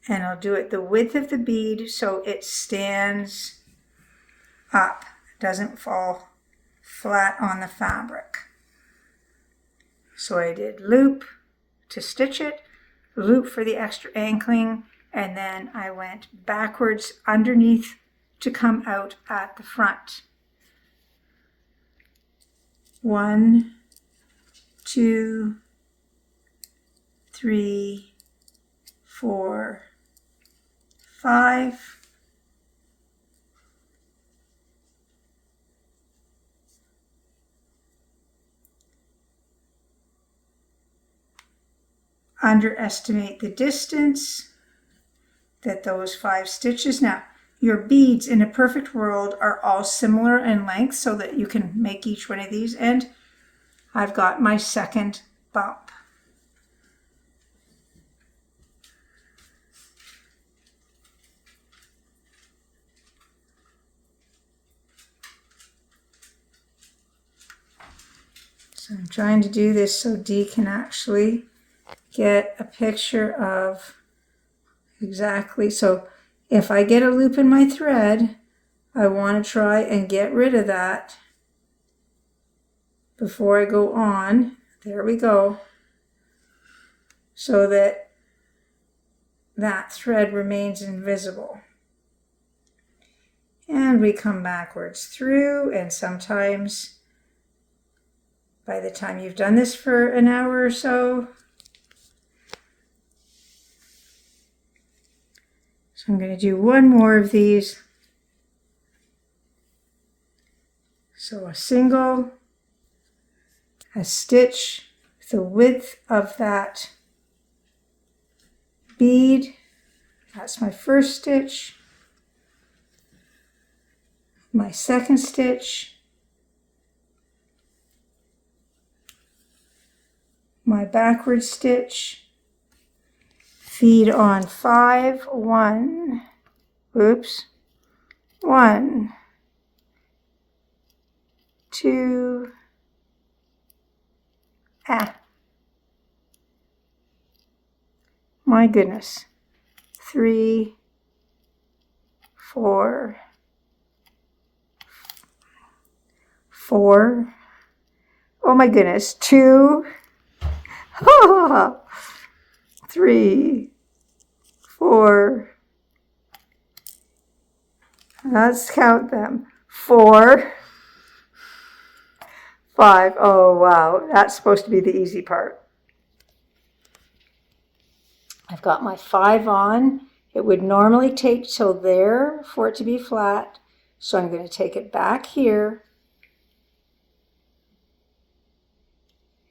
And I'll do it the width of the bead so it stands up, doesn't fall flat on the fabric. So I did loop to stitch it, loop for the extra ankling, and then I went backwards underneath to come out at the front. 1, 2, 3, 4, 5. Underestimate the distance that those 5 stitches. Now, your beads in a perfect world are all similar in length so that you can make each one of these. And I've got my second bump. So I'm trying to do this so Dee can actually get a picture of exactly. So if I get a loop in my thread, I want to try and get rid of that before I go on. There we go. So that that thread remains invisible. And we come backwards through, and sometimes by the time you've done this for an hour or so, so I'm going to do 1 more of these. So a single, a stitch, the width of that bead. That's my first stitch. My second stitch. My backward stitch. Feed on 5, 1, oops, 1, 2, my goodness, 3, 4, 4, oh my goodness, 2, 3, 4, let's count them, 4, 5. Oh, wow. That's supposed to be the easy part. I've got my 5 on. It would normally take till there for it to be flat. So I'm going to take it back here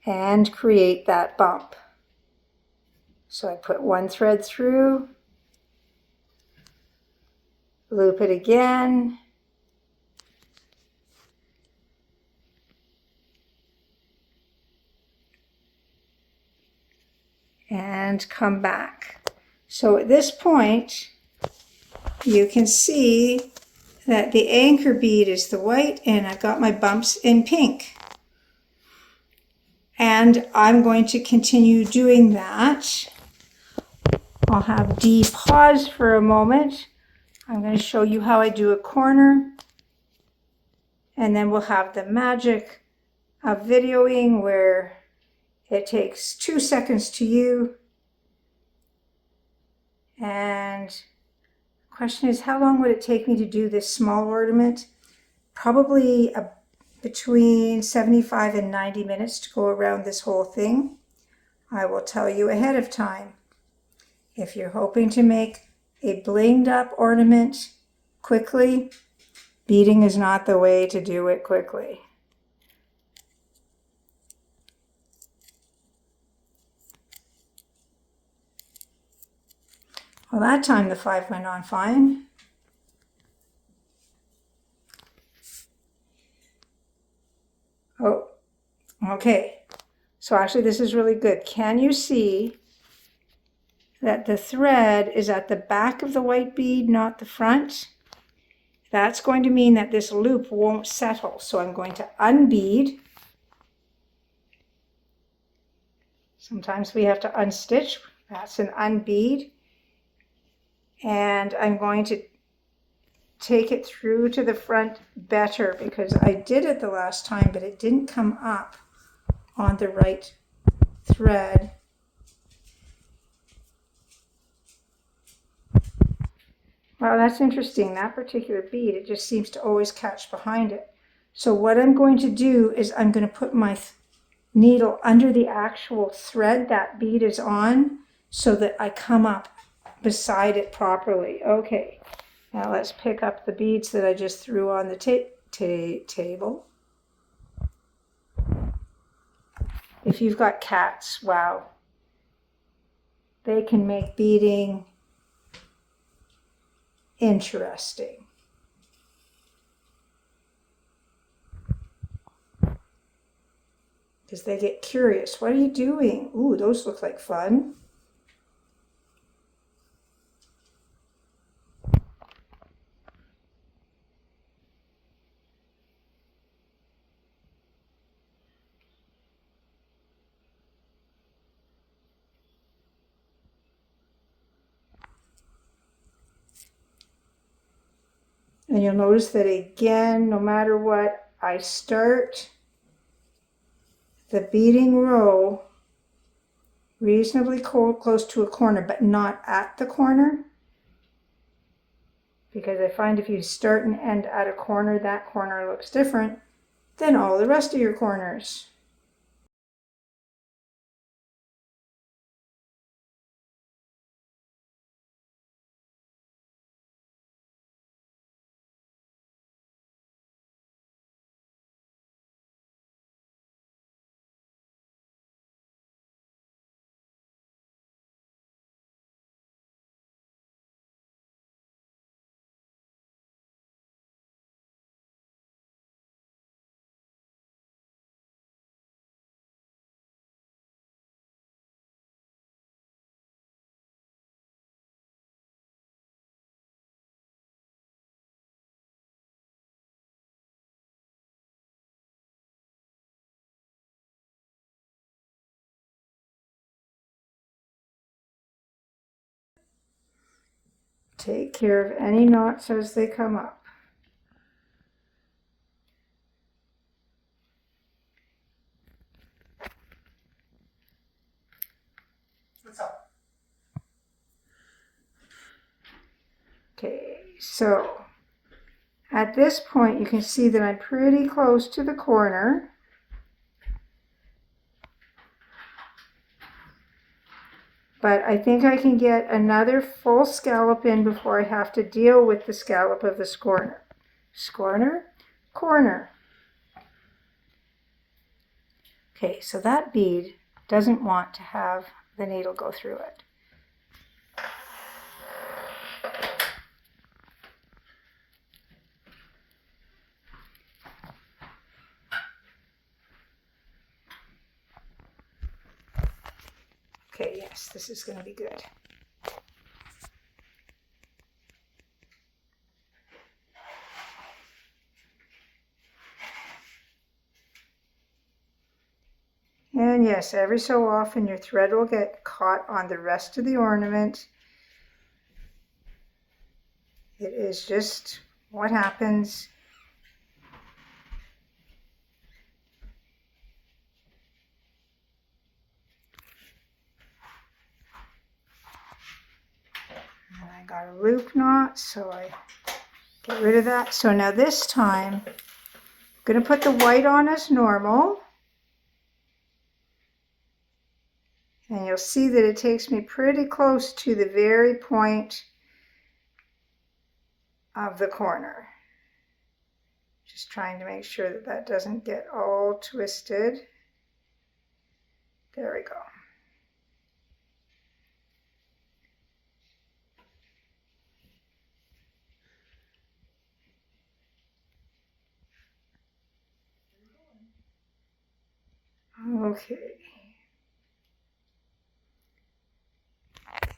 and create that bump. So I put one thread through, loop it again, and come back. So at this point, you can see that the anchor bead is the white and I've got my bumps in pink. And I'm going to continue doing that. I'll have Dee pause for a moment. I'm going to show you how I do a corner. And then we'll have the magic of videoing where it takes 2 seconds to you. And the question is, how long would it take me to do this small ornament? Probably between 75 and 90 minutes to go around this whole thing. I will tell you ahead of time. If you're hoping to make a blinged up ornament quickly, beading is not the way to do it quickly. Well, that time the 5 went on fine. Oh, okay. So actually this is really good. Can you see that the thread is at the back of the white bead, not the front? That's going to mean that this loop won't settle. So I'm going to unbead. Sometimes we have to unstitch. That's an unbead. And I'm going to take it through to the front better because I did it the last time, but it didn't come up on the right thread. Wow, that's interesting. That particular bead, it just seems to always catch behind it. So what I'm going to do is I'm going to put my needle under the actual thread that bead is on so that I come up beside it properly. Okay, now let's pick up the beads that I just threw on the table. If you've got cats, wow, they can make beading interesting. Because they get curious. What are you doing? Ooh, those look like fun. And you'll notice that again, no matter what, I start the beading row reasonably close to a corner, but not at the corner. Because I find if you start and end at a corner, that corner looks different than all the rest of your corners. Take care of any knots as they come up. What's up? Okay, so at this point you can see that I'm pretty close to the corner. but I think I can get another full scallop in before I have to deal with the scallop of the corner. Okay, so that bead doesn't want to have the needle go through it. Okay, yes, this is going to be good. And yes, every so often your thread will get caught on the rest of the ornament. It is just what happens. And I got a loop knot, so I get rid of that. So now this time, I'm going to put the white on as normal. And you'll see that it takes me pretty close to the very point of the corner. Just trying to make sure that that doesn't get all twisted. There we go. Okay.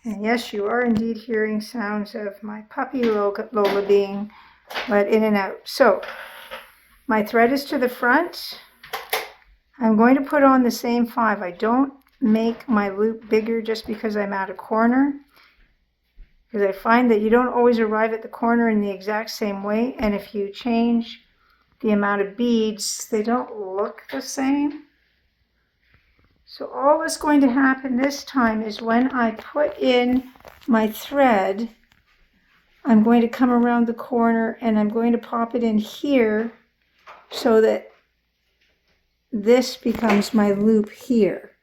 And yes, you are indeed hearing sounds of my puppy Lola being let in and out. So my thread is to the front. I'm going to put on the same 5. I don't make my loop bigger just because I'm at a corner, because I find that you don't always arrive at the corner in the exact same way, and if you change the amount of beads, they don't look the same. So all that's going to happen this time is when I put in my thread, I'm going to come around the corner and I'm going to pop it in here so that this becomes my loop here.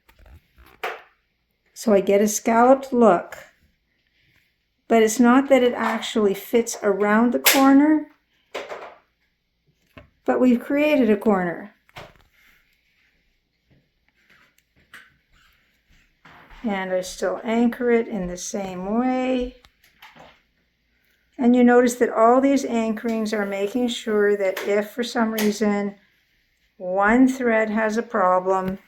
So I get a scalloped look, but it's not that it actually fits around the corner, but we've created a corner. And I still anchor it in the same way. And you notice that all these anchorings are making sure that if for some reason one thread has a problem,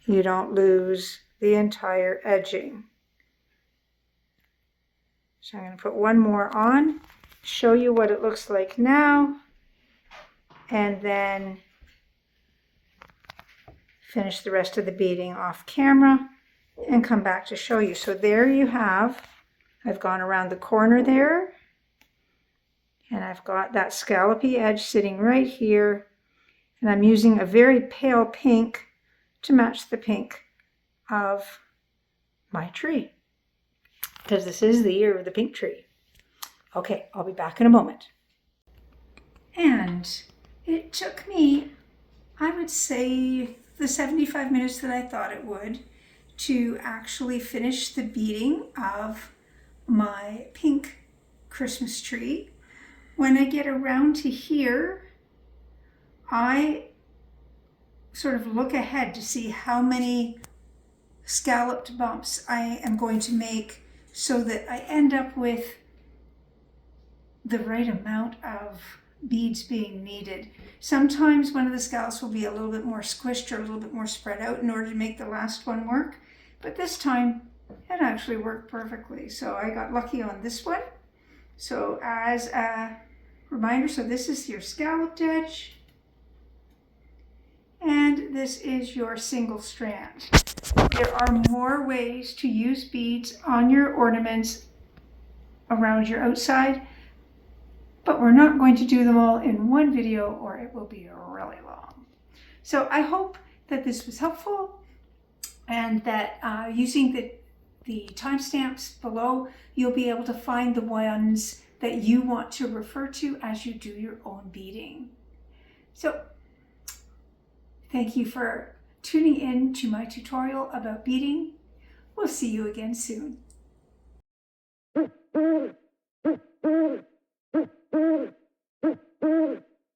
you don't lose the entire edging. So I'm going to put one more on, show you what it looks like now, and then finish the rest of the beading off camera and come back to show you. So there you have, I've gone around the corner there, and I've got that scallopy edge sitting right here, and I'm using a very pale pink to match the pink of my tree, because this is the year of the pink tree. Okay, I'll be back in a moment. And it took me, I would say, the 75 minutes that I thought it would to actually finish the beading of my pink Christmas tree. When I get around to here, I sort of look ahead to see how many scalloped bumps I am going to make so that I end up with the right amount of beads being needed. Sometimes one of the scallops will be a little bit more squished or a little bit more spread out in order to make the last one work, but this time it actually worked perfectly. So I got lucky on this one. So as a reminder, so this is your scalloped edge and this is your single strand. There are more ways to use beads on your ornaments around your outside, but we're not going to do them all in one video or it will be really long. So I hope that this was helpful and that using the timestamps below, you'll be able to find the ones that you want to refer to as you do your own beading. So thank you for tuning in to my tutorial about beading. We'll see you again soon.